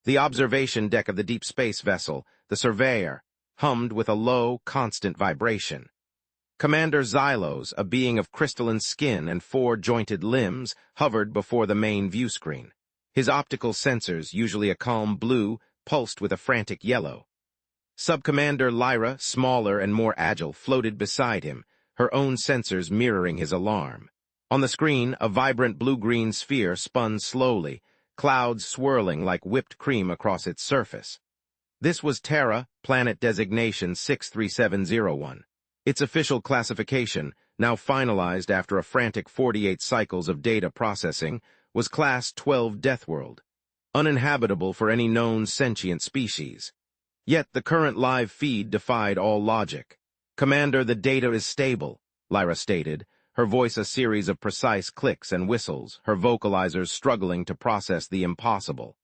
The observation deck of the deep space vessel, the Surveyor, hummed with a low, constant vibration. Commander Xylos, a being of crystalline skin and four-jointed limbs, hovered before the main view screen. His optical sensors, usually a calm blue, pulsed with a frantic yellow. Sub-Commander Lyra, smaller and more agile, floated beside him, her own sensors mirroring his alarm. On the screen, a vibrant blue-green sphere spun slowly, clouds swirling like whipped cream across its surface. This was Terra, planet designation 63701. Its official classification, now finalized after a frantic 48 cycles of data processing, was Class 12 Deathworld, uninhabitable for any known sentient species. Yet the current live feed defied all logic. "Commander, the data is stable," Lyra stated, her voice a series of precise clicks and whistles, her vocalizers struggling to process the impossible.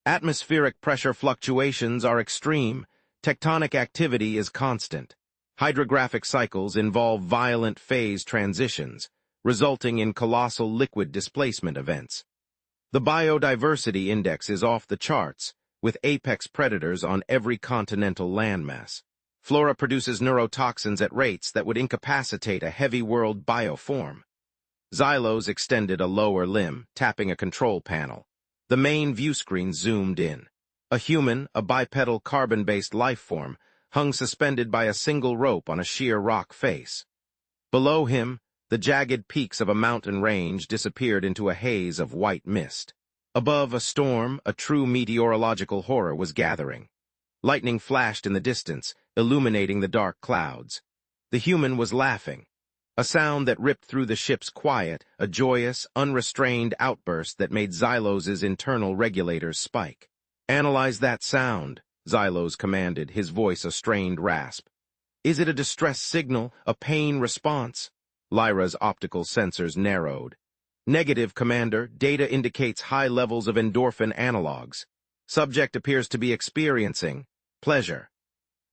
"Atmospheric pressure fluctuations are extreme. Tectonic activity is constant. Hydrographic cycles involve violent phase transitions, resulting in colossal liquid displacement events. The biodiversity index is off the charts, with apex predators on every continental landmass. Flora produces neurotoxins at rates that would incapacitate a heavy world bioform." Xylos extended a lower limb, tapping a control panel. The main view screen zoomed in. A human, a bipedal carbon-based life form, hung suspended by a single rope on a sheer rock face. Below him, the jagged peaks of a mountain range disappeared into a haze of white mist. Above, a storm, a true meteorological horror, was gathering. Lightning flashed in the distance, illuminating the dark clouds. The human was laughing, a sound that ripped through the ship's quiet, a joyous, unrestrained outburst that made Xylos's internal regulators spike. "Analyze that sound," Xylos commanded, his voice a strained rasp. "Is it a distress signal, a pain response?" Lyra's optical sensors narrowed. "Negative, Commander. Data indicates high levels of endorphin analogs. Subject appears to be experiencing pleasure."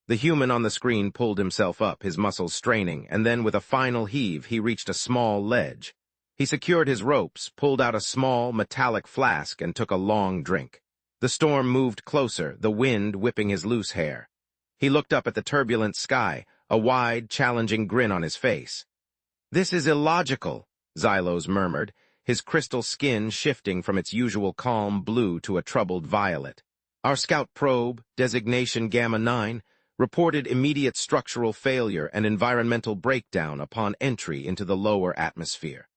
The human on the screen pulled himself up, his muscles straining, and then with a final heave he reached a small ledge. He secured his ropes, pulled out a small, metallic flask, and took a long drink. The storm moved closer, the wind whipping his loose hair. He looked up at the turbulent sky, a wide, challenging grin on his face. "This is illogical," Xylos murmured, his crystal skin shifting from its usual calm blue to a troubled violet. "Our scout probe, designation Gamma 9, reported immediate structural failure and environmental breakdown upon entry into the lower atmosphere.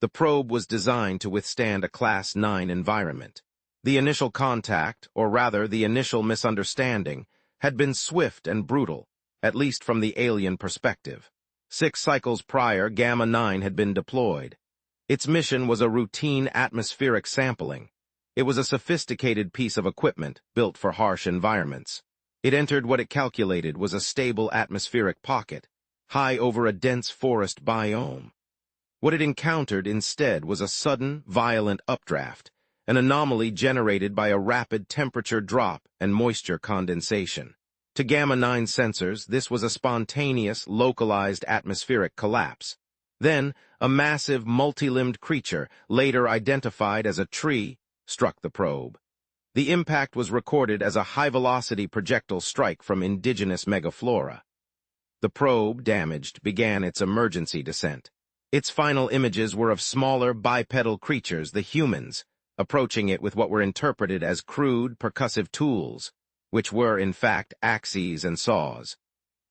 The probe was designed to withstand a Class 9 environment. The initial contact, or rather the initial misunderstanding, had been swift and brutal, at least from the alien perspective. 6 cycles prior, Gamma 9 had been deployed. Its mission was a routine atmospheric sampling. It was a sophisticated piece of equipment built for harsh environments. It entered what it calculated was a stable atmospheric pocket, high over a dense forest biome. What it encountered instead was a sudden, violent updraft, an anomaly generated by a rapid temperature drop and moisture condensation. To Gamma 9 sensors, this was a spontaneous, localized atmospheric collapse. Then, a massive, multi-limbed creature, later identified as a tree, struck the probe. The impact was recorded as a high-velocity projectile strike from indigenous megaflora. The probe, damaged, began its emergency descent. Its final images were of smaller bipedal creatures, the humans, approaching it with what were interpreted as crude, percussive tools, which were, in fact, axes and saws.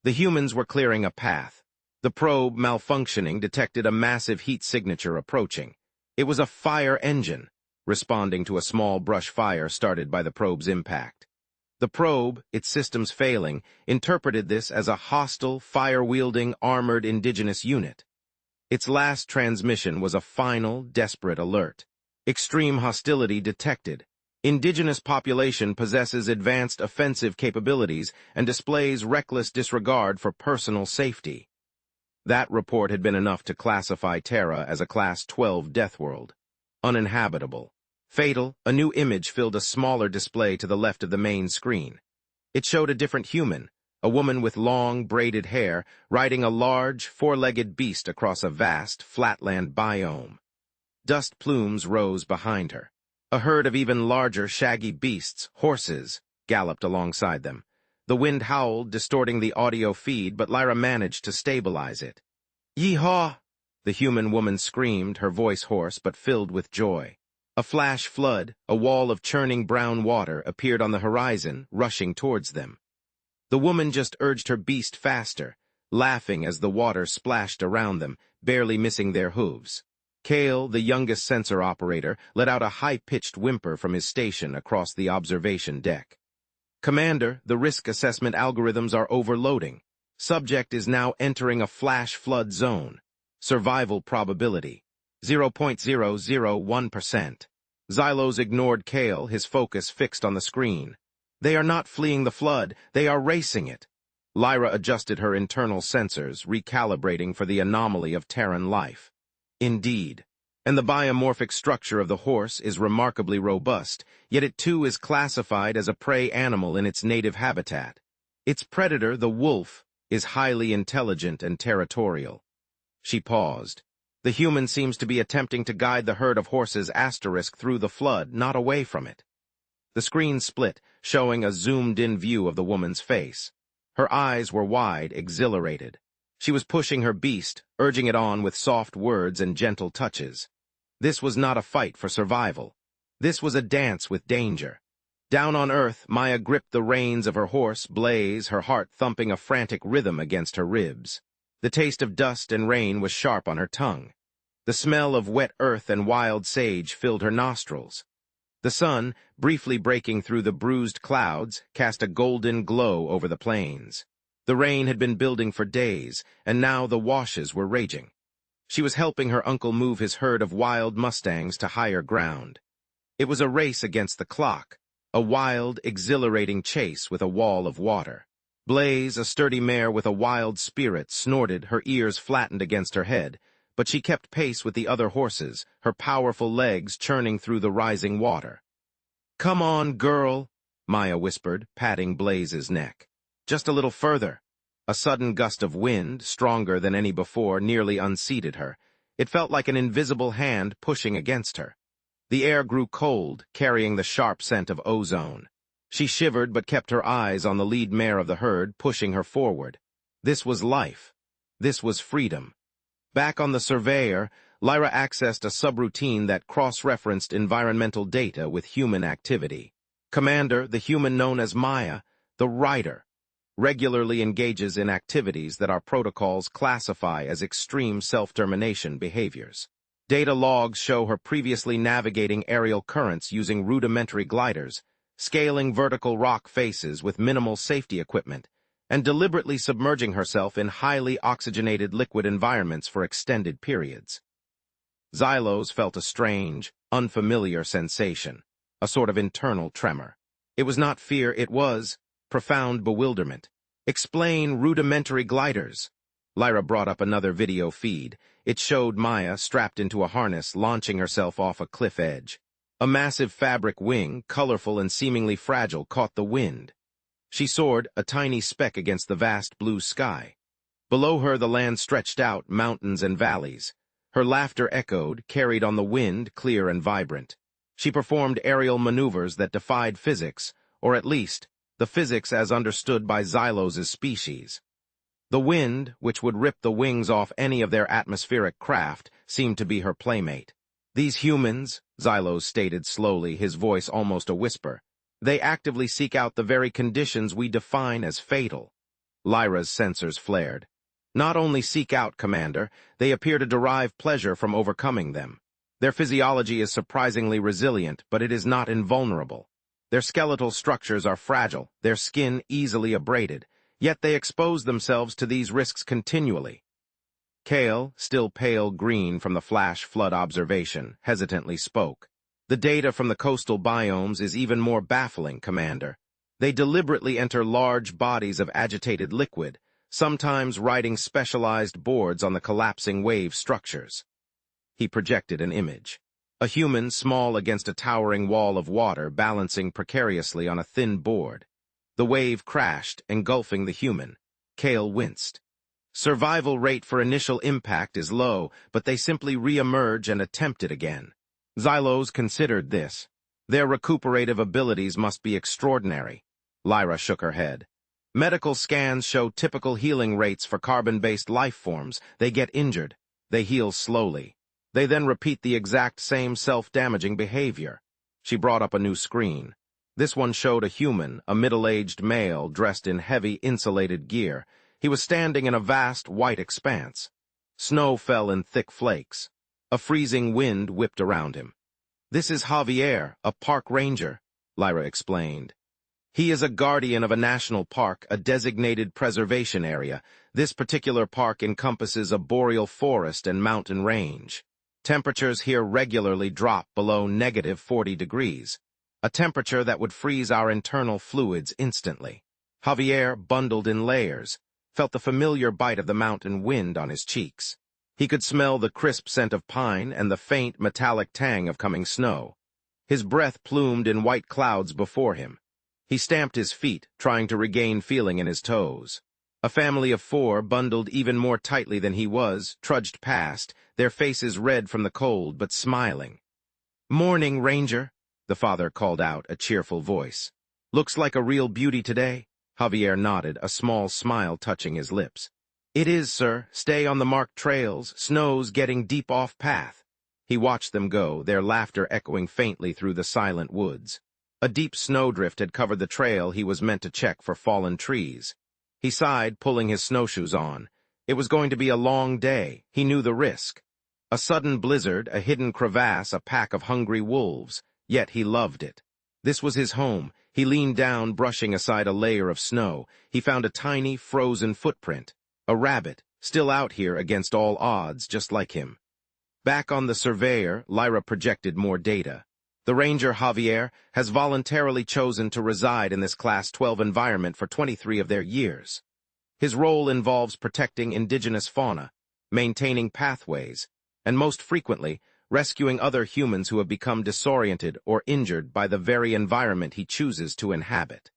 The humans were clearing a path. The probe, malfunctioning, detected a massive heat signature approaching. It was a fire engine, responding to a small brush fire started by the probe's impact. The probe, its systems failing, interpreted this as a hostile, fire-wielding, armored indigenous unit. Its last transmission was a final, desperate alert. Extreme hostility detected. Indigenous population possesses advanced offensive capabilities and displays reckless disregard for personal safety. That report had been enough to classify Terra as a Class 12 Deathworld. Uninhabitable. Fatal, a new image filled a smaller display to the left of the main screen. It showed a different human, a woman with long, braided hair, riding a large, four-legged beast across a vast, flatland biome. Dust plumes rose behind her. A herd of even larger, shaggy beasts, horses, galloped alongside them. The wind howled, distorting the audio feed, but Lyra managed to stabilize it. "Yee-haw!" the human woman screamed, her voice hoarse but filled with joy. A flash flood, a wall of churning brown water, appeared on the horizon, rushing towards them. The woman just urged her beast faster, laughing as the water splashed around them, barely missing their hooves. Kale, the youngest sensor operator, let out a high-pitched whimper from his station across the observation deck. "Commander, the risk assessment algorithms are overloading. Subject is now entering a flash flood zone. Survival probability, 0.001%. Xylos ignored Kale, his focus fixed on the screen. "They are not fleeing the flood, they are racing it." Lyra adjusted her internal sensors, recalibrating for the anomaly of Terran life. Indeed. And the biomorphic structure of the horse is remarkably robust, yet it too is classified as a prey animal in its native habitat. Its predator, the wolf, is highly intelligent and territorial. She paused. The human seems to be attempting to guide the herd of horses through the flood, not away from it. The screen split, showing a zoomed-in view of the woman's face. Her eyes were wide, exhilarated. She was pushing her beast, urging it on with soft words and gentle touches. This was not a fight for survival. This was a dance with danger. Down on Earth, Maya gripped the reins of her horse, Blaze, her heart thumping a frantic rhythm against her ribs. The taste of dust and rain was sharp on her tongue. The smell of wet earth and wild sage filled her nostrils. The sun, briefly breaking through the bruised clouds, cast a golden glow over the plains. The rain had been building for days, and now the washes were raging. She was helping her uncle move his herd of wild mustangs to higher ground. It was a race against the clock, a wild, exhilarating chase with a wall of water. Blaze, a sturdy mare with a wild spirit, snorted, her ears flattened against her head, but she kept pace with the other horses, her powerful legs churning through the rising water. "Come on, girl," Maya whispered, patting Blaze's neck. "Just a little further." A sudden gust of wind, stronger than any before, nearly unseated her. It felt like an invisible hand pushing against her. The air grew cold, carrying the sharp scent of ozone. She shivered but kept her eyes on the lead mare of the herd, pushing her forward. This was life. This was freedom. Back on the Surveyor, Lyra accessed a subroutine that cross-referenced environmental data with human activity. Commander, the human known as Maya, the Rider, regularly engages in activities that our protocols classify as extreme self-termination behaviors. Data logs show her previously navigating aerial currents using rudimentary gliders, scaling vertical rock faces with minimal safety equipment, and deliberately submerging herself in highly oxygenated liquid environments for extended periods. Xylos felt a strange, unfamiliar sensation, a sort of internal tremor. It was not fear, it was profound bewilderment. "Explain rudimentary gliders." Lyra brought up another video feed. It showed Maya, strapped into a harness, launching herself off a cliff edge. A massive fabric wing, colorful and seemingly fragile, caught the wind. She soared, a tiny speck against the vast blue sky. Below her the land stretched out, mountains and valleys. Her laughter echoed, carried on the wind, clear and vibrant. She performed aerial maneuvers that defied physics, or at least, the physics as understood by Xylos' species. The wind, which would rip the wings off any of their atmospheric craft, seemed to be her playmate. "These humans," Xylos stated slowly, his voice almost a whisper, "they actively seek out the very conditions we define as fatal." Lyra's sensors flared. "Not only seek out, Commander, they appear to derive pleasure from overcoming them. Their physiology is surprisingly resilient, but it is not invulnerable. Their skeletal structures are fragile, their skin easily abraded, yet they expose themselves to these risks continually." Kale, still pale green from the flash flood observation, hesitantly spoke. "The data from the coastal biomes is even more baffling, Commander. They deliberately enter large bodies of agitated liquid, sometimes riding specialized boards on the collapsing wave structures." He projected an image. A human small against a towering wall of water, balancing precariously on a thin board. The wave crashed, engulfing the human. Kale winced. "Survival rate for initial impact is low, but they simply re-emerge and attempt it again." Xylos considered this. Their recuperative abilities must be extraordinary. Lyra shook her head. Medical scans show typical healing rates for carbon-based life forms. They get injured. They heal slowly. They then repeat the exact same self-damaging behavior. She brought up a new screen. This one showed a human, a middle-aged male dressed in heavy, insulated gear. He was standing in a vast, white expanse. Snow fell in thick flakes. A freezing wind whipped around him. "This is Javier, a park ranger," Lyra explained. "He is a guardian of a national park, a designated preservation area. This particular park encompasses a boreal forest and mountain range. Temperatures here regularly drop below -40 degrees, a temperature that would freeze our internal fluids instantly." Javier, bundled in layers, felt the familiar bite of the mountain wind on his cheeks. He could smell the crisp scent of pine and the faint, metallic tang of coming snow. His breath plumed in white clouds before him. He stamped his feet, trying to regain feeling in his toes. A family of 4, bundled even more tightly than he was, trudged past, their faces red from the cold but smiling. "Morning, Ranger," the father called out, a cheerful voice. "Looks like a real beauty today." Javier nodded, a small smile touching his lips. "It is, sir. Stay on the marked trails. Snow's getting deep off path." He watched them go, their laughter echoing faintly through the silent woods. A deep snowdrift had covered the trail he was meant to check for fallen trees. He sighed, pulling his snowshoes on. It was going to be a long day. He knew the risk. A sudden blizzard, a hidden crevasse, a pack of hungry wolves. Yet he loved it. This was his home. He leaned down, brushing aside a layer of snow. He found a tiny, frozen footprint. A rabbit, still out here against all odds, just like him. Back on the surveyor, Lyra projected more data. The ranger, Javier, has voluntarily chosen to reside in this Class 12 environment for 23 of their years. His role involves protecting indigenous fauna, maintaining pathways, and most frequently, rescuing other humans who have become disoriented or injured by the very environment he chooses to inhabit.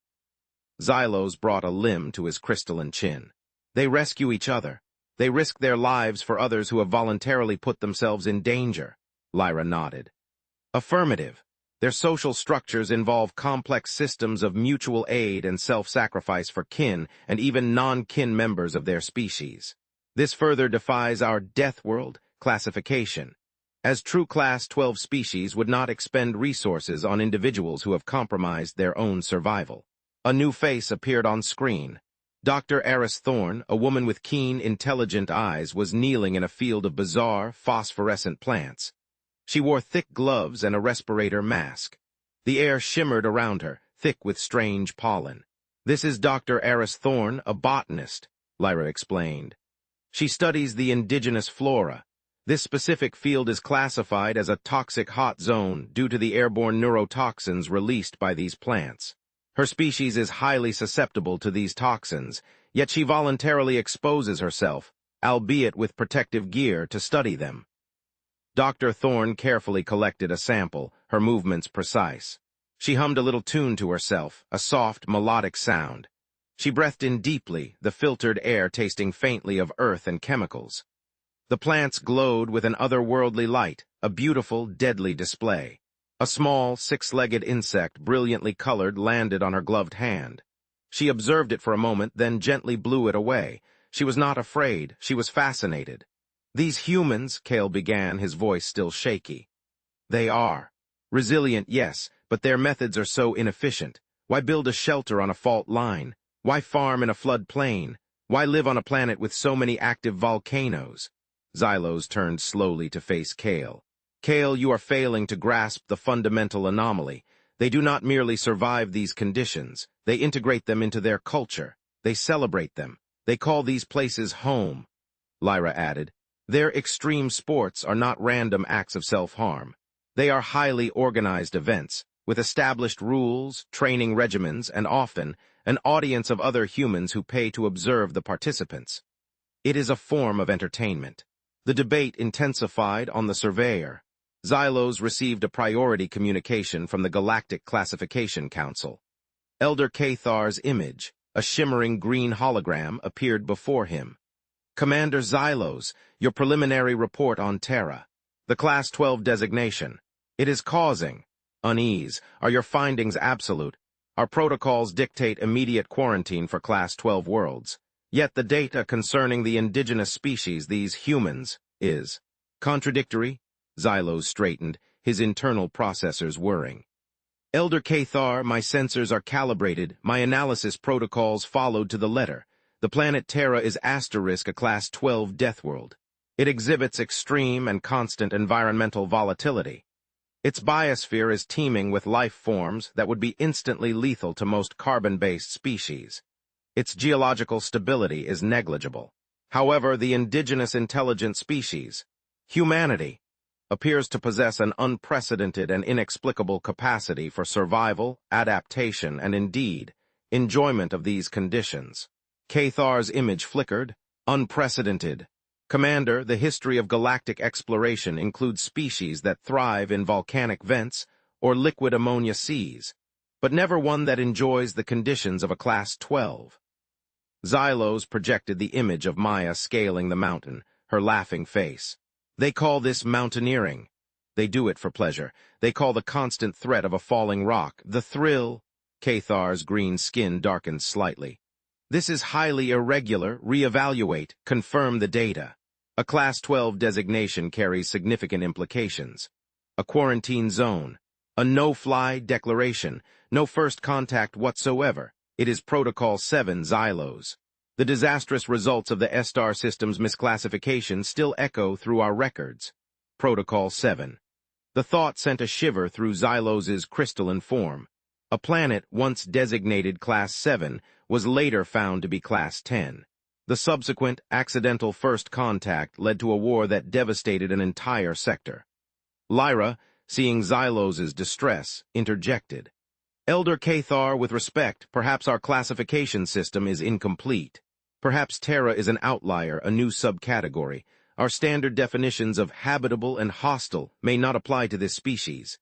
Xylos brought a limb to his crystalline chin. They rescue each other. They risk their lives for others who have voluntarily put themselves in danger. Lyra nodded. Affirmative. Their social structures involve complex systems of mutual aid and self-sacrifice for kin and even non-kin members of their species. This further defies our Deathworld classification, as true Class 12 species would not expend resources on individuals who have compromised their own survival. A new face appeared on screen. Dr. Eris Thorne, a woman with keen, intelligent eyes, was kneeling in a field of bizarre, phosphorescent plants. She wore thick gloves and a respirator mask. The air shimmered around her, thick with strange pollen. "This is Dr. Eris Thorne, a botanist," Lyra explained. "She studies the indigenous flora. This specific field is classified as a toxic hot zone due to the airborne neurotoxins released by these plants. Her species is highly susceptible to these toxins, yet she voluntarily exposes herself, albeit with protective gear, to study them." Dr. Thorne carefully collected a sample, her movements precise. She hummed a little tune to herself, a soft, melodic sound. She breathed in deeply, the filtered air tasting faintly of earth and chemicals. The plants glowed with an otherworldly light, a beautiful, deadly display. A small, six-legged insect, brilliantly colored, landed on her gloved hand. She observed it for a moment, then gently blew it away. She was not afraid, she was fascinated. "These humans," Cale began, his voice still shaky. "They are. Resilient, yes, but their methods are so inefficient. Why build a shelter on a fault line? Why farm in a flood plain? Why live on a planet with so many active volcanoes?" Xylos turned slowly to face Cale. "Cale, you are failing to grasp the fundamental anomaly. They do not merely survive these conditions. They integrate them into their culture. They celebrate them. They call these places home." Lyra added, "Their extreme sports are not random acts of self-harm. They are highly organized events, with established rules, training regimens, and often an audience of other humans who pay to observe the participants. It is a form of entertainment." The debate intensified on the surveyor. Xylos received a priority communication from the Galactic Classification Council. Elder Cathar's image, a shimmering green hologram, appeared before him. "Commander Xylos, your preliminary report on Terra. The Class 12 designation. It is causing..." Unease. Are your findings absolute? Our protocols dictate immediate quarantine for Class 12 worlds. Yet the data concerning the indigenous species, these humans, is contradictory. Xylos straightened, his internal processors whirring. Elder Cathar, my sensors are calibrated, my analysis protocols followed to the letter. The planet Terra is * a Class 12 Deathworld. It exhibits extreme and constant environmental volatility. Its biosphere is teeming with life forms that would be instantly lethal to most carbon-based species. Its geological stability is negligible. However, the indigenous intelligent species, humanity, appears to possess an unprecedented and inexplicable capacity for survival, adaptation, and indeed, enjoyment of these conditions. Cathar's image flickered. Unprecedented. Commander, the history of galactic exploration includes species that thrive in volcanic vents or liquid ammonia seas, but never one that enjoys the conditions of a Class 12. Xylos projected the image of Maya scaling the mountain, her laughing face. They call this mountaineering. They do it for pleasure. They call the constant threat of a falling rock the thrill. Cathar's green skin darkened slightly. This is highly irregular. Reevaluate. Confirm the data. A Class 12 designation carries significant implications. A quarantine zone. A no-fly declaration. No first contact whatsoever. It is Protocol 7 Xylos. The disastrous results of the S-Star system's misclassification still echo through our records. Protocol 7. The thought sent a shiver through Xylos's crystalline form. A planet once designated Class 7 was later found to be Class 10. The subsequent accidental first contact led to a war that devastated an entire sector. Lyra, seeing Xylos's distress, interjected. Elder Cathar, with respect, perhaps our classification system is incomplete. Perhaps Terra is an outlier, a new subcategory. Our standard definitions of habitable and hostile may not apply to this species.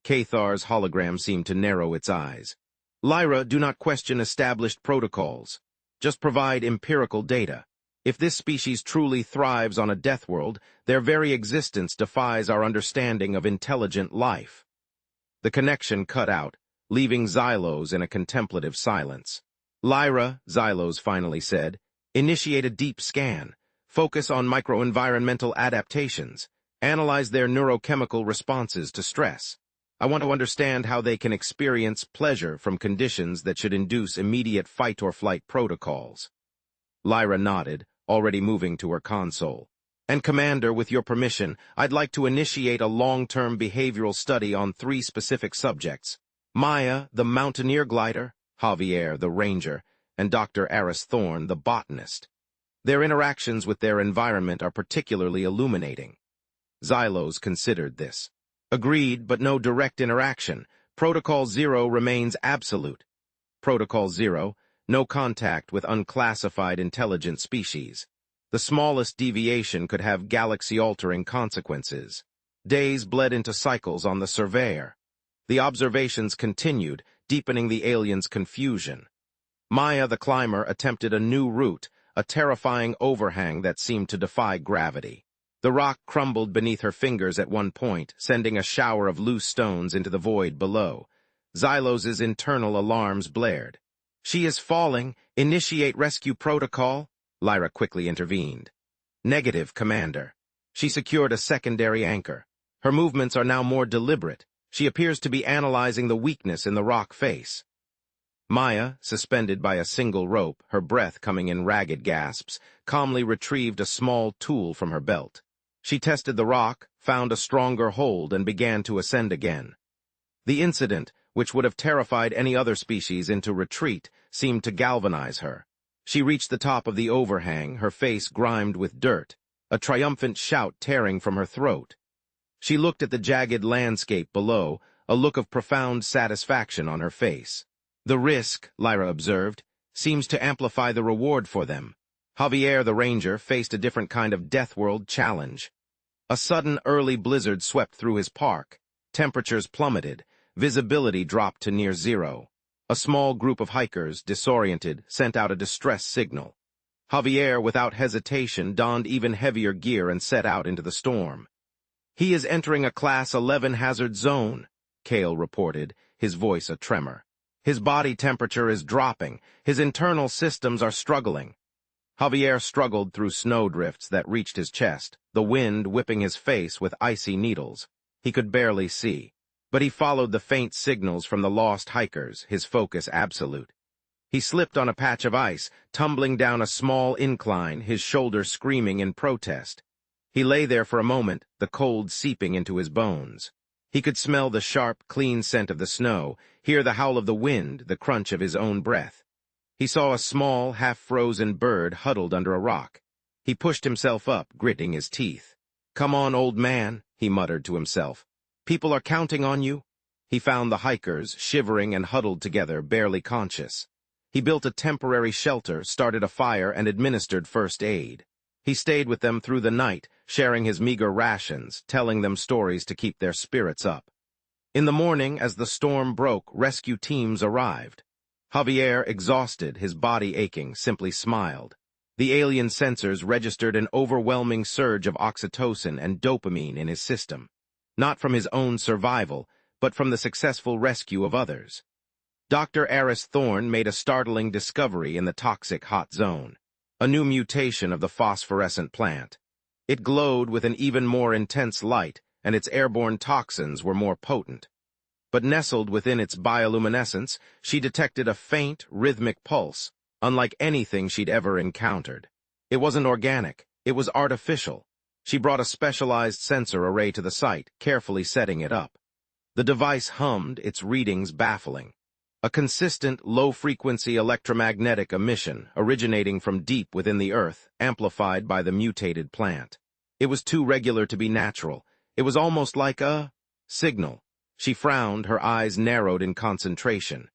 Cathar's hologram seemed to narrow its eyes. Lyra, do not question established protocols. Just provide empirical data. If this species truly thrives on a Deathworld, their very existence defies our understanding of intelligent life. The connection cut out, leaving Xylos in a contemplative silence. Lyra, Xylos finally said, initiate a deep scan. Focus on microenvironmental adaptations. Analyze their neurochemical responses to stress. I want to understand how they can experience pleasure from conditions that should induce immediate fight-or-flight protocols. Lyra nodded, already moving to her console. And Commander, with your permission, I'd like to initiate a long-term behavioral study on 3 specific subjects. Maya, the mountaineer glider, Javier, the ranger, and Dr. Aris Thorne, the botanist. Their interactions with their environment are particularly illuminating. Xylos considered this. Agreed, but no direct interaction. Protocol 0 remains absolute. Protocol 0, no contact with unclassified intelligent species. The smallest deviation could have galaxy-altering consequences. Days bled into cycles on the Surveyor. The observations continued, deepening the aliens' confusion. Maya the climber attempted a new route, a terrifying overhang that seemed to defy gravity. The rock crumbled beneath her fingers at one point, sending a shower of loose stones into the void below. Xylos's internal alarms blared. She is falling. Initiate rescue protocol. Lyra quickly intervened. Negative, Commander. She secured a secondary anchor. Her movements are now more deliberate. She appears to be analyzing the weakness in the rock face. Maya, suspended by a single rope, her breath coming in ragged gasps, calmly retrieved a small tool from her belt. She tested the rock, found a stronger hold, and began to ascend again. The incident, which would have terrified any other species into retreat, seemed to galvanize her. She reached the top of the overhang, her face grimed with dirt, a triumphant shout tearing from her throat. She looked at the jagged landscape below, a look of profound satisfaction on her face. The risk, Lyra observed, seems to amplify the reward for them. Javier the ranger faced a different kind of Deathworld challenge. A sudden early blizzard swept through his park. Temperatures plummeted. Visibility dropped to near zero. A small group of hikers, disoriented, sent out a distress signal. Javier, without hesitation, donned even heavier gear and set out into the storm. He is entering a Class 11 hazard zone. Kale reported, his voice a tremor. His body temperature is dropping. His internal systems are struggling. Javier struggled through snowdrifts that reached his chest, the wind whipping his face with icy needles. He could barely see, but he followed the faint signals from the lost hikers, his focus absolute. He slipped on a patch of ice, tumbling down a small incline, his shoulder screaming in protest. He lay there for a moment, the cold seeping into his bones. He could smell the sharp, clean scent of the snow, hear the howl of the wind, the crunch of his own breath. He saw a small, half-frozen bird huddled under a rock. He pushed himself up, gritting his teeth. "Come on, old man," he muttered to himself. "People are counting on you." He found the hikers, shivering and huddled together, barely conscious. He built a temporary shelter, started a fire, and administered first aid. He stayed with them through the night, sharing his meager rations, telling them stories to keep their spirits up. In the morning, as the storm broke, rescue teams arrived. Javier, exhausted, his body aching, simply smiled. The alien sensors registered an overwhelming surge of oxytocin and dopamine in his system, not from his own survival, but from the successful rescue of others. Dr. Aris Thorne made a startling discovery in the toxic hot zone, a new mutation of the phosphorescent plant. It glowed with an even more intense light, and its airborne toxins were more potent. But nestled within its bioluminescence, she detected a faint, rhythmic pulse, unlike anything she'd ever encountered. It wasn't organic, it was artificial. She brought a specialized sensor array to the site, carefully setting it up. The device hummed, its readings baffling. A consistent, low-frequency electromagnetic emission originating from deep within the Earth, amplified by the mutated plant. It was too regular to be natural. It was almost like a signal. She frowned, her eyes narrowed in concentration.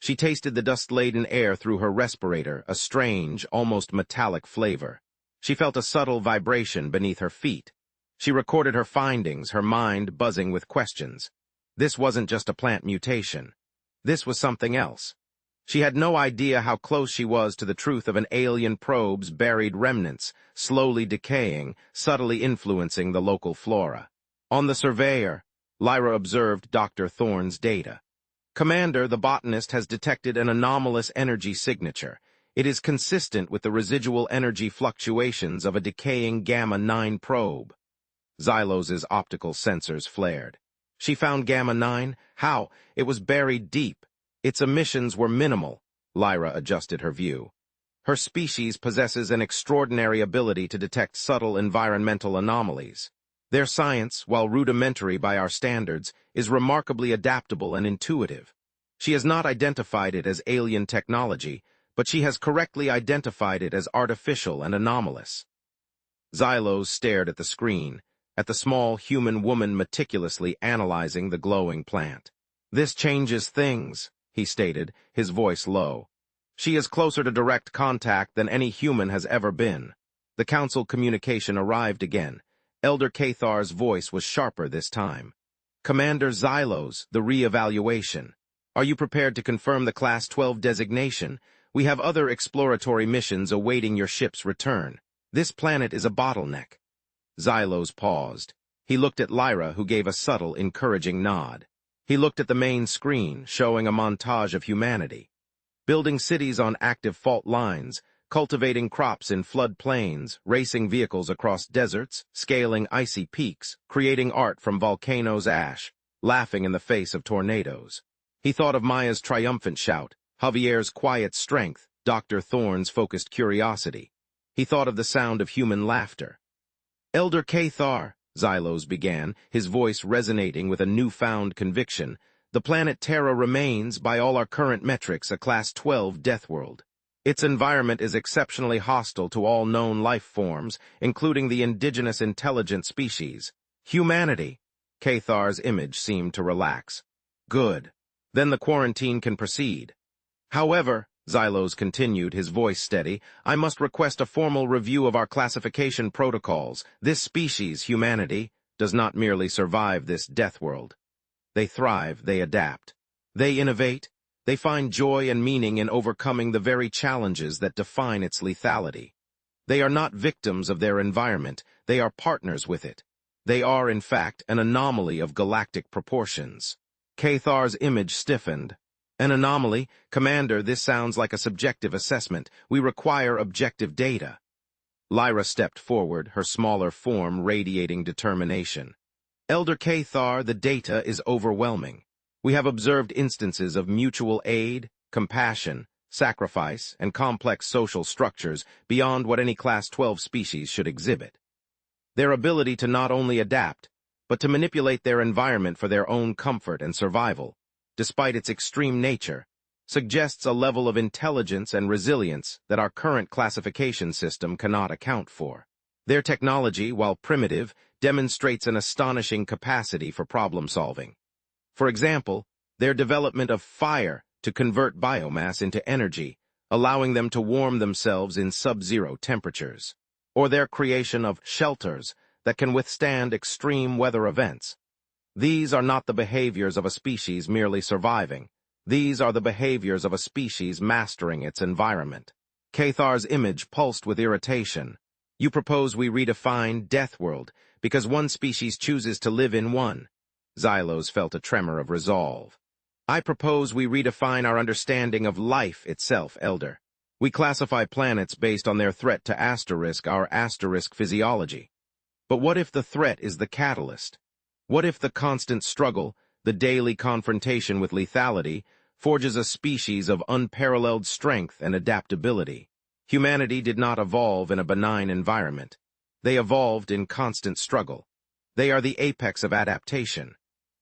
She tasted the dust-laden air through her respirator, a strange, almost metallic flavor. She felt a subtle vibration beneath her feet. She recorded her findings, her mind buzzing with questions. This wasn't just a plant mutation. This was something else. She had no idea how close she was to the truth of an alien probe's buried remnants, slowly decaying, subtly influencing the local flora. On the surveyor, Lyra observed Dr. Thorne's data. "Commander, the botanist has detected an anomalous energy signature. It is consistent with the residual energy fluctuations of a decaying Gamma-9 probe." Xylos's optical sensors flared. She found Gamma-9? How? It was buried deep. Its emissions were minimal. Lyra adjusted her view. Her species possesses an extraordinary ability to detect subtle environmental anomalies. Their science, while rudimentary by our standards, is remarkably adaptable and intuitive. She has not identified it as alien technology, but she has correctly identified it as artificial and anomalous. Xylos stared at the screen, at the small human woman meticulously analyzing the glowing plant. "This changes things," he stated, his voice low. "She is closer to direct contact than any human has ever been." The council communication arrived again. Elder Cathar's voice was sharper this time. "Commander Xylos, the re-evaluation. Are you prepared to confirm the Class 12 designation? We have other exploratory missions awaiting your ship's return. This planet is a bottleneck." Xylos paused. He looked at Lyra, who gave a subtle, encouraging nod. He looked at the main screen, showing a montage of humanity. Building cities on active fault lines, cultivating crops in flood plains, racing vehicles across deserts, scaling icy peaks, creating art from volcanoes' ash, laughing in the face of tornadoes. He thought of Maya's triumphant shout, Javier's quiet strength, Dr. Thorne's focused curiosity. He thought of the sound of human laughter. "Elder Cathar," Xylos began, his voice resonating with a newfound conviction, "the planet Terra remains, by all our current metrics, a Class 12 Deathworld. Its environment is exceptionally hostile to all known life forms, including the indigenous intelligent species. Humanity." Cathar's image seemed to relax. "Good. Then the quarantine can proceed. However," Xylos continued, his voice steady, "I must request a formal review of our classification protocols. This species, humanity, does not merely survive this death world. They thrive, they adapt. They innovate. They find joy and meaning in overcoming the very challenges that define its lethality. They are not victims of their environment, they are partners with it. They are, in fact, an anomaly of galactic proportions." Cathar's image stiffened. An anomaly? Commander, this sounds like a subjective assessment. We require objective data. Lyra stepped forward, her smaller form radiating determination. Elder Cathar, the data is overwhelming. We have observed instances of mutual aid, compassion, sacrifice, and complex social structures beyond what any Class 12 species should exhibit. Their ability to not only adapt, but to manipulate their environment for their own comfort and survival, despite its extreme nature, suggests a level of intelligence and resilience that our current classification system cannot account for. Their technology, while primitive, demonstrates an astonishing capacity for problem-solving. For example, their development of fire to convert biomass into energy, allowing them to warm themselves in sub-zero temperatures, or their creation of shelters that can withstand extreme weather events. These are not the behaviors of a species merely surviving. These are the behaviors of a species mastering its environment. Cathar's image pulsed with irritation. You propose we redefine Deathworld because one species chooses to live in one. Xylos felt a tremor of resolve. I propose we redefine our understanding of life itself, Elder. We classify planets based on their threat to our asterisk physiology. But what if the threat is the catalyst? What if the constant struggle, the daily confrontation with lethality, forges a species of unparalleled strength and adaptability? Humanity did not evolve in a benign environment. They evolved in constant struggle. They are the apex of adaptation.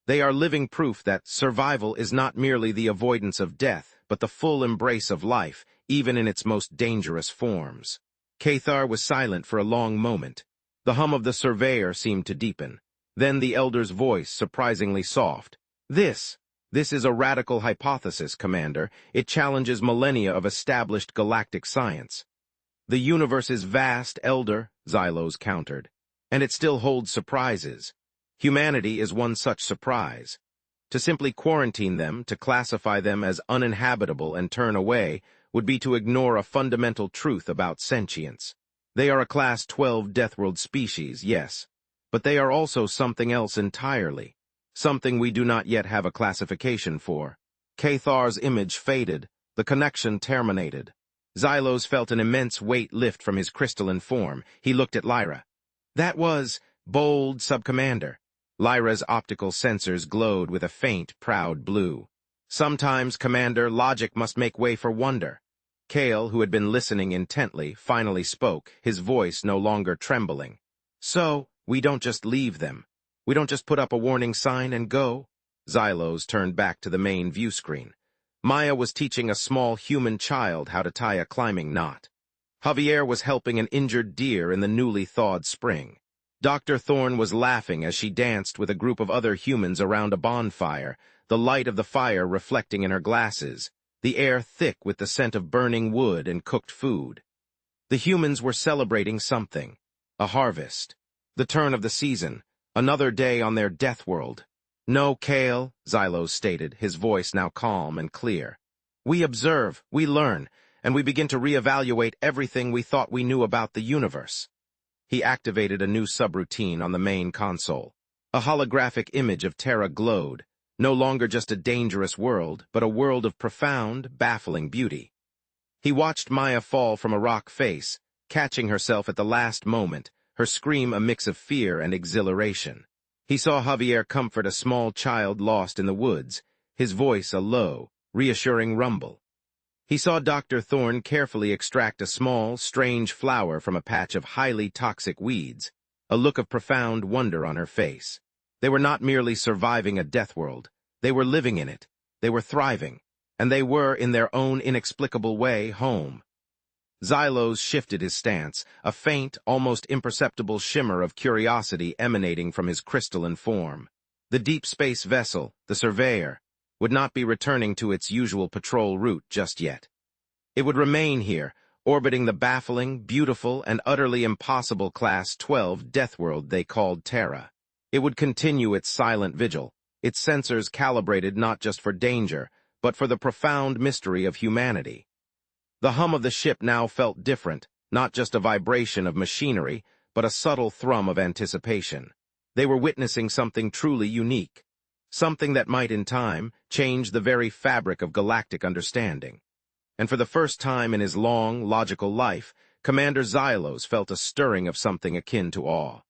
They are living proof that survival is not merely the avoidance of death, but the full embrace of life, even in its most dangerous forms. Cathar was silent for a long moment. The hum of the surveyor seemed to deepen. Then the elder's voice, surprisingly soft. This is a radical hypothesis, Commander. It challenges millennia of established galactic science. The universe is vast, Elder, Xylos countered, and it still holds surprises. Humanity is one such surprise. To simply quarantine them, to classify them as uninhabitable and turn away, would be to ignore a fundamental truth about sentience. They are a Class 12 Deathworld species, yes, but they are also something else entirely, something we do not yet have a classification for. Cathar's image faded, the connection terminated. Xylos felt an immense weight lift from his crystalline form. He looked at Lyra. That was bold, Sub-Commander. Lyra's optical sensors glowed with a faint, proud blue. Sometimes, Commander, logic must make way for wonder. Kale, who had been listening intently, finally spoke, his voice no longer trembling. So, we don't just leave them. We don't just put up a warning sign and go. Xylos turned back to the main view screen. Maya was teaching a small human child how to tie a climbing knot. Javier was helping an injured deer in the newly thawed spring. Dr. Thorne was laughing as she danced with a group of other humans around a bonfire, the light of the fire reflecting in her glasses, the air thick with the scent of burning wood and cooked food. The humans were celebrating something, a harvest, the turn of the season, another day on their death world. No, Kale, Xylos stated, his voice now calm and clear. We observe, we learn, and we begin to reevaluate everything we thought we knew about the universe. He activated a new subroutine on the main console. A holographic image of Terra glowed, no longer just a dangerous world, but a world of profound, baffling beauty. He watched Maya fall from a rock face, catching herself at the last moment, her scream a mix of fear and exhilaration. He saw Javier comfort a small child lost in the woods, his voice a low, reassuring rumble. He saw Dr. Thorne carefully extract a small, strange flower from a patch of highly toxic weeds, a look of profound wonder on her face. They were not merely surviving a death world. They were living in it. They were thriving. And they were, in their own inexplicable way, home. Xylos shifted his stance, a faint, almost imperceptible shimmer of curiosity emanating from his crystalline form. The deep space vessel, the Surveyor, would not be returning to its usual patrol route just yet. It would remain here, orbiting the baffling, beautiful, and utterly impossible Class 12 Deathworld they called Terra. It would continue its silent vigil, its sensors calibrated not just for danger, but for the profound mystery of humanity. The hum of the ship now felt different, not just a vibration of machinery, but a subtle thrum of anticipation. They were witnessing something truly unique. something that might in time change the very fabric of galactic understanding. And for the first time in his long, logical life, Commander Xylos felt a stirring of something akin to awe.